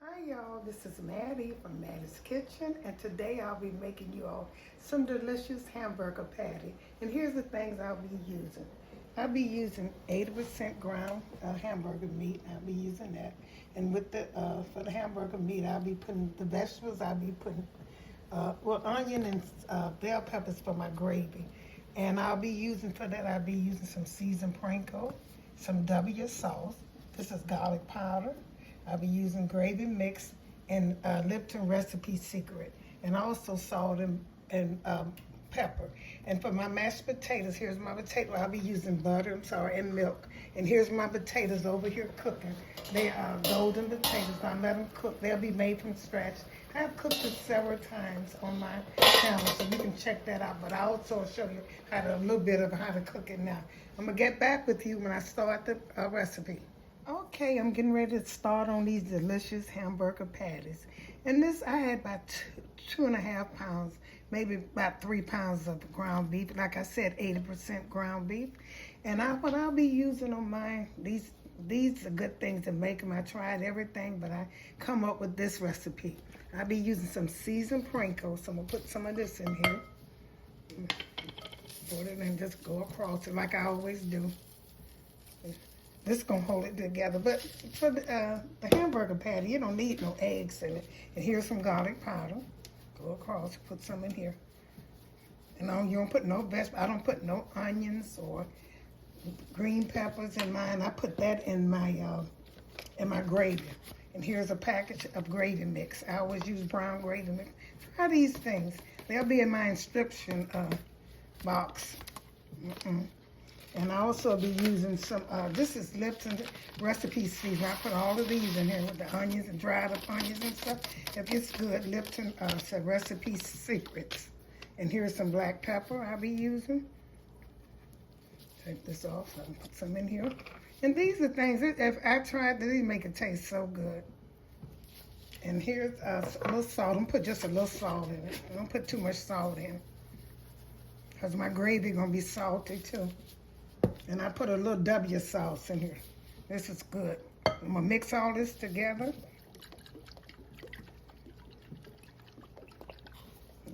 Hi y'all, this is Mattie from Mattie's Kitchen, and today I'll be making you all some delicious hamburger patty. And here's the things I'll be using. I'll be using 80% ground hamburger meat. I'll be using that. And with the for the hamburger meat, I'll be putting the vegetables. I'll be putting onion and bell peppers for my gravy. And I'll be using for that. I'll be using some seasoned panko, some W sauce. This is garlic powder. I'll be using gravy mix and Lipton recipe secret, and also salt and pepper. And for my mashed potatoes, here's my potato. I'll be using butter, and milk. And here's my potatoes over here cooking. They are golden potatoes. I let them cook. They'll be made from scratch. I've cooked it several times on my channel, so you can check that out. But I also show you a little bit of how to cook it now. I'm gonna get back with you when I start the recipe. Okay, I'm getting ready to start on these delicious hamburger patties. And this, I had about two and a half pounds, maybe about 3 pounds of ground beef. Like I said, 80% ground beef. And what I'll be using on mine, these are good things to make them. I tried everything, but I come up with this recipe. I'll be using some seasoned panko, so I'm gonna put some of this in here. Put it and just go across it like I always do. This is going to hold it together. But for the hamburger patty, you don't need no eggs in it. And here's some garlic powder. Go across, put some in here. And you don't put no vegetables. I don't put no onions or green peppers in mine. I put that in my gravy. And here's a package of gravy mix. I always use brown gravy mix. Try these things. They'll be in my inscription box. And I also be using some, this is Lipton recipe season. I put all of these in here with the onions and dried up onions and stuff. If it's good, Lipton recipe secrets. And here's some black pepper I'll be using. Take this off, so I can put some in here. And these are things, if I tried, these make it taste so good. And here's a little salt. I'm put just a little salt in it. I don't put too much salt in, because my gravy gonna be salty too. And I put a little W sauce in here. This is good. I'm gonna mix all this together.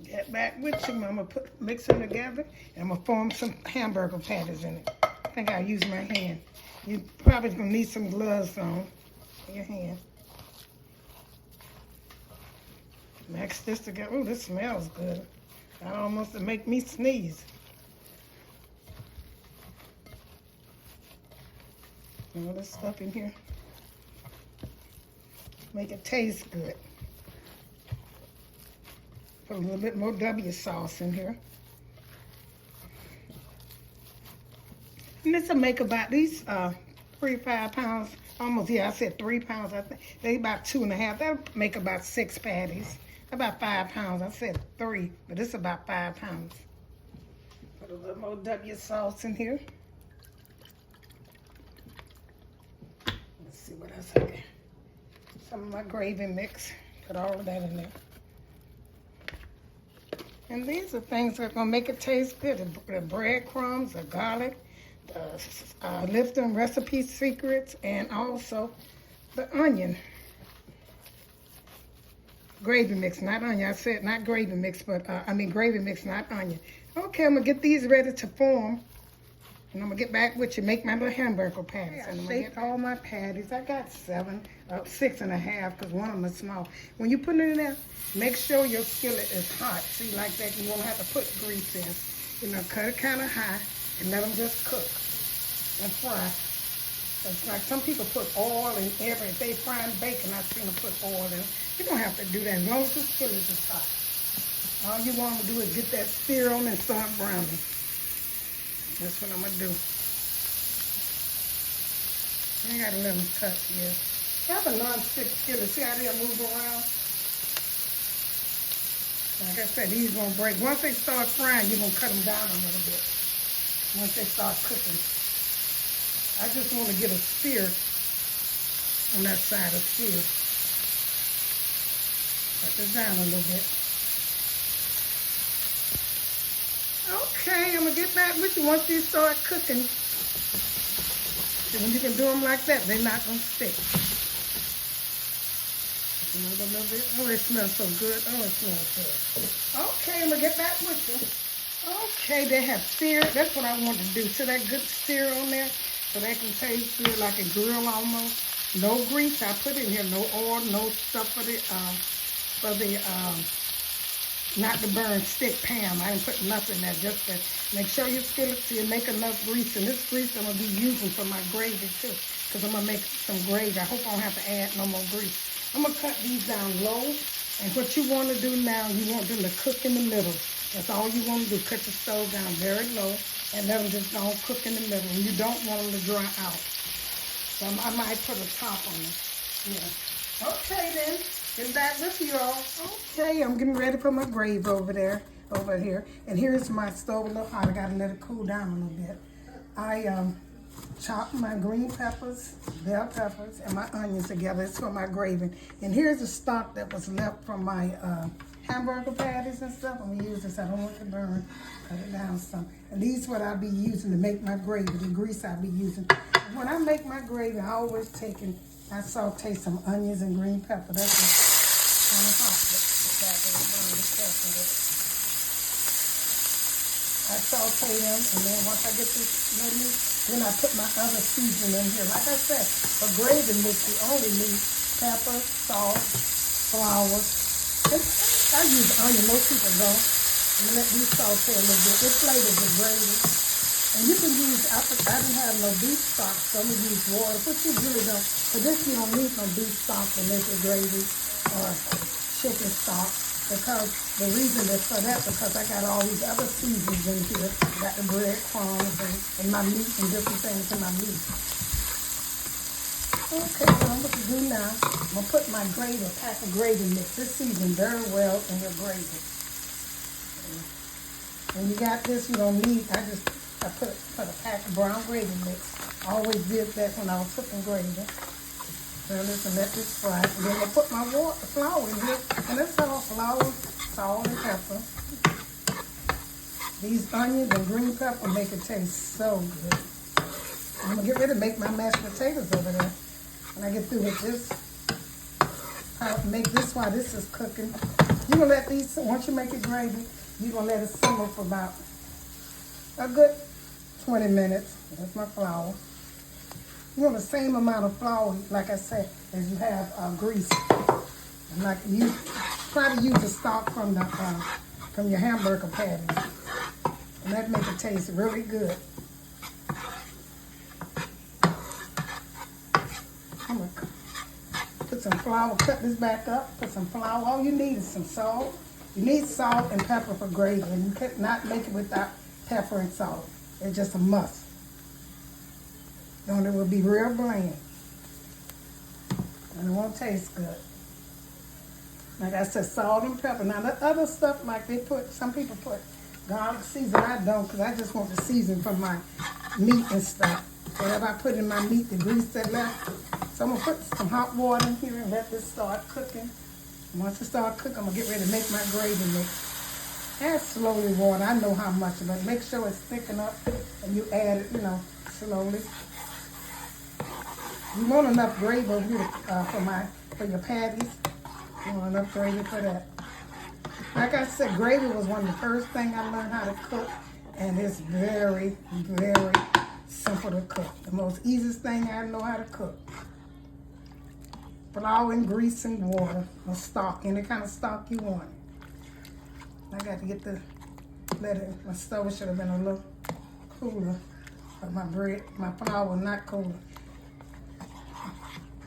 Get back with you. I'm gonna mix them together, and I'm gonna form some hamburger patties in it. I think I'll use my hand. You probably gonna need some gloves on your hand. Mix this together. Oh, this smells good. That almost to make me sneeze. All this stuff in here. Make it taste good. Put a little bit more W sauce in here. And this will make about these 3 or 5 pounds. Almost, yeah, I said 3 pounds. I think they about 2.5. That'll make about 6 patties. About 5 pounds. I said 3, but it's about 5 pounds. Put a little more W sauce in here. Let's see what else I got. Some of my gravy mix. Put all of that in there. And these are things that are gonna make it taste good. The breadcrumbs, the garlic, the Lipton recipe secrets, and also the onion. Gravy mix, not onion. I said not gravy mix, but I mean gravy mix, not onion. Okay, I'm gonna get these ready to form. And I'm gonna get back with you, make my little hamburger patties. And I'm gonna get all my patties. I got 6.5, because one of them is small. When you put it in there, make sure your skillet is hot. See, like that, you won't have to put grease in. You know, cut it kind of high and let them just cook and fry. It's like some people put oil in everything. If they frying bacon, I've seen them put oil in. You don't have to do that as long as the skillet is hot. All you want to do is get that sear on and start browning. That's what I'm gonna do. I gotta let them cut here. I have a non-stick skillet. See how they'll move around? Like I said, these won't break. Once they start frying, you're gonna cut them down a little bit. Once they start cooking. I just want to get a sear on that side of sear. Cut this down a little bit. Okay, I'm gonna get back with you once these start cooking. And when you can do them like that, they're not gonna stick. Another little bit. Oh, it smells so good. Oh, it smells good. Okay, I'm going to get back with you. Okay, they have sear. That's what I want to do. See that good sear on there? So that can taste good like a grill almost. No grease I put in here. No oil, no stuff for the not to burn stick pan. I didn't put nothing there, just to make sure you fill it till you make enough grease. And this grease I'm going to be using for my gravy too, because I'm going to make some gravy. I hope I don't have to add no more grease. I'm going to cut these down low. And what you want to do now, you want them to cook in the middle. That's all you want to do. Cut your stove down very low and let them just don't cook in the middle. And you don't want them to dry out. So I might put a top on it. Yeah. Okay then. Get back with you all. Okay, I'm getting ready for my gravy over here. And here's my stove a little hot. I gotta let it cool down a little bit. I chopped my green peppers, bell peppers, and my onions together. It's for my gravy. And here's the stock that was left from my hamburger patties and stuff. I'm gonna use this. I don't want it to burn. Cut it down some. And these are what I'll be using to make my gravy. The grease I'll be using. When I make my gravy, I always I saute some onions and green pepper. That's kind of hot. I saute them, and then once I get this ready, then I put my other seasoning in here. Like I said, for gravy mix, you only need pepper, salt, flour. And I use onion. Most people don't. I'm gonna let these saute a little bit. It flavors the gravy. And you can use, I didn't have no beef stock, so I'm going to use water, which you really don't. For this, you don't need no beef stock to make your gravy or chicken stock, because the reason is for that, because I got all these other seasonings in here. I got the breadcrumbs and my meat and different things in my meat. Okay, so I'm going to do now, I'm going to put my gravy, a pack of gravy mix. This seasons very well in your gravy. When you got this, you don't need, I put a pack of brown gravy mix. I always did that when I was cooking gravy. So listen, let this fry. And then I put my flour in here. And that's all flour, salt, and pepper. These onions and green pepper make it taste so good. I'm going to get ready to make my mashed potatoes over there. When I get through with this, I'll make this while this is cooking. You're going to let these, once you make it gravy, you're going to let it simmer for about a good 20 minutes. That's my flour. You want the same amount of flour, like I said, as you have grease. And like you try to use the stock from your hamburger patties, and that makes it taste really good. I'm gonna put some flour. Cut this back up. Put some flour. All you need is some salt. You need salt and pepper for gravy, and you cannot make it without pepper and salt. It's just a must. And it will be real bland. And it won't taste good. Like I said, salt and pepper. Now the other stuff, like some people put garlic season. I don't, because I just want the season for my meat and stuff. Whatever I put in my meat, the grease that left. So I'm going to put some hot water in here and let this start cooking. And once it starts cooking, I'm going to get ready to make my gravy mix. Add slowly water. I know how much, but make sure it's thickened up and you add it, slowly. You want enough gravy over here for your patties. You want enough gravy for that. Like I said, gravy was one of the first things I learned how to cook, and it's very, very simple to cook. The most easiest thing I know how to cook. Flour and grease and water, or stock, any kind of stock you want. I got to get my stove should have been a little cooler, but my flour was not cooler.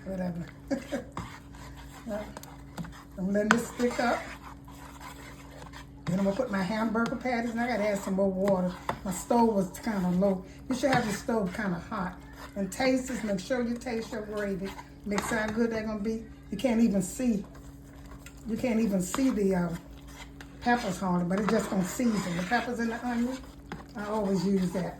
Whatever. I'm letting this stick up. Then I'm going to put my hamburger patties, and I got to add some more water. My stove was kind of low. You should have your stove kind of hot. And taste this. Make sure you taste your gravy. Mix how good they're going to be. You can't even see the peppers hardly, but it's just going to season. The peppers and the onion, I always use that.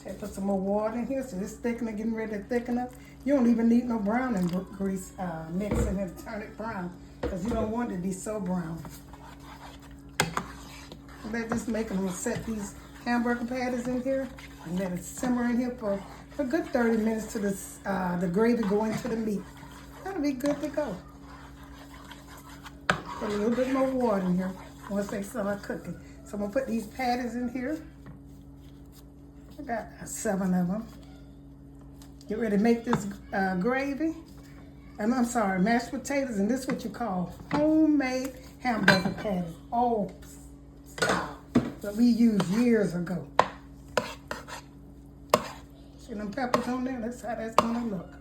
Okay, put some more water in here, so it's thickening, getting ready to thicken up. You don't even need no brown and grease mix in it to turn it brown, because you don't want it to be so brown. Let this make them set these hamburger patties in here and let it simmer in here for a good 30 minutes to the gravy go into the meat. That'll be good to go. Put a little bit more water in here once they start cooking. So I'm gonna put these patties in here. I got 7 of them. Get ready to make this gravy. I'm sorry, mashed potatoes, and this is what you call homemade hamburger patties. Old style that we used years ago. See them peppers on there? That's how that's gonna look.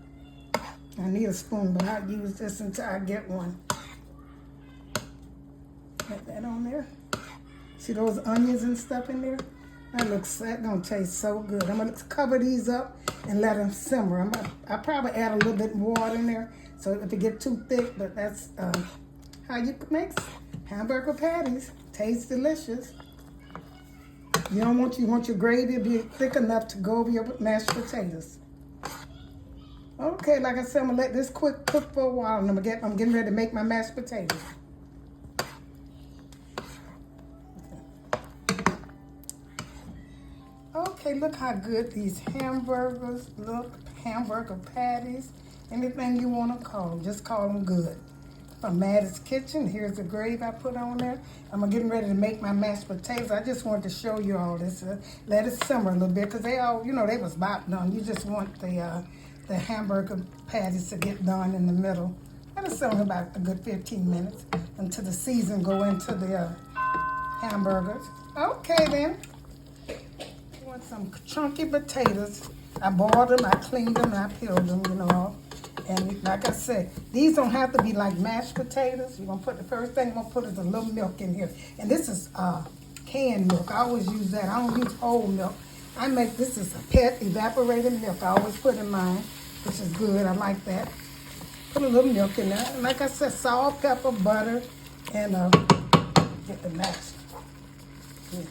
I need a spoon, but I'll use this until I get one. Put that on there. See those onions and stuff in there? That gonna taste so good. I'm gonna cover these up and let them simmer. I'll probably add a little bit more water in there, so if it get too thick, but that's how you make hamburger patties. Tastes delicious. You want your gravy to be thick enough to go over your mashed potatoes. Okay, like I said, I'm gonna let this cook for a while, and I'm getting ready to make my mashed potatoes. Okay, look how good these hamburgers look. Hamburger patties, anything you want to call them, just call them good. From Mattie's Kitchen, here's the gravy I put on there. I'm getting ready to make my mashed potatoes. I just wanted to show you all this. Let it simmer a little bit, because they all, they was about done. You just want the hamburger patties to get done in the middle. Let it simmer about a good 15 minutes until the season go into the hamburgers. Okay then. Some chunky potatoes. I boiled them, I cleaned them, I peeled them, And like I said, these don't have to be like mashed potatoes. You're gonna put the first thing I'm gonna put is a little milk in here. And this is canned milk. I always use that. I don't use whole milk. This is a pet evaporated milk. I always put in mine, which is good. I like that. Put a little milk in there. And like I said, salt, pepper, butter, and get the mash. Yeah.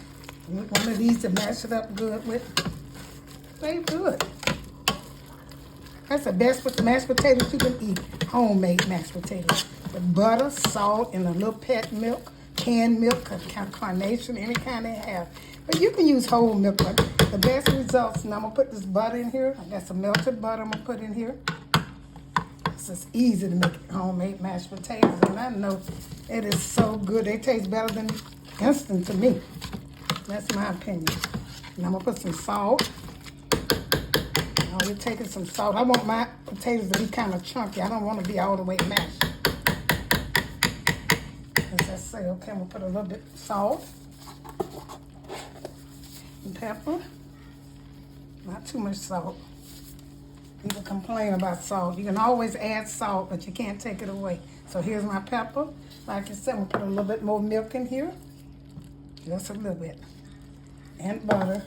One of these to mash it up good with. They good. That's the best with mashed potatoes you can eat. Homemade mashed potatoes. With butter, salt, and a little pet milk, canned milk, carnation, any kind they have. But you can use whole milk. But the best results, and I'm going to put this butter in here. I got some melted butter I'm going to put in here. It's just easy to make homemade mashed potatoes. And I know it is so good. They taste better than instant to me. That's my opinion. And I'm going to put some salt. We're taking some salt. I want my potatoes to be kind of chunky. I don't want to be all the way mashed. As I say, okay, I'm going to put a little bit of salt and pepper. Not too much salt. People complain about salt. You can always add salt, but you can't take it away. So here's my pepper. Like I said, I'm going to put a little bit more milk in here. Just a little bit. And butter.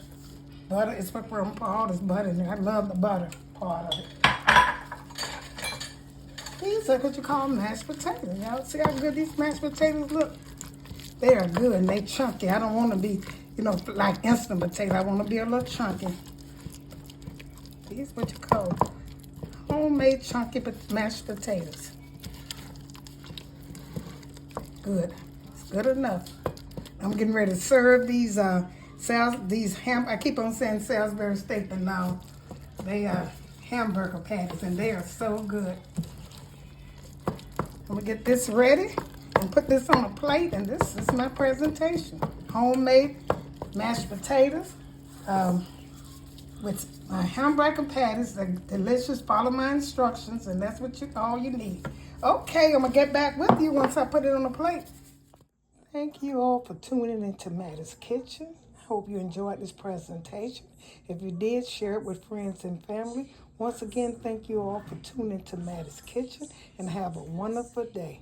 Butter is what we're going to put all this butter in there. I love the butter part of it. These are what you call mashed potatoes. Y'all see how good these mashed potatoes look? They are good and they chunky. I don't want to be, like instant potato. I want to be a little chunky. These are what you call homemade chunky mashed potatoes. Good. It's good enough. I'm getting ready to serve these I keep on saying Salisbury steak, but now they are hamburger patties, and they are so good. I'm gonna get this ready and put this on a plate, and this is my presentation. Homemade mashed potatoes with my hamburger patties. They're delicious. Follow my instructions, and that's all you need. Okay, I'm gonna get back with you once I put it on the plate. Thank you all for tuning into Mattie's Kitchen. Hope you enjoyed this presentation. If you did, share it with friends and family. Once again, thank you all for tuning to Mattie's Kitchen, and have a wonderful day.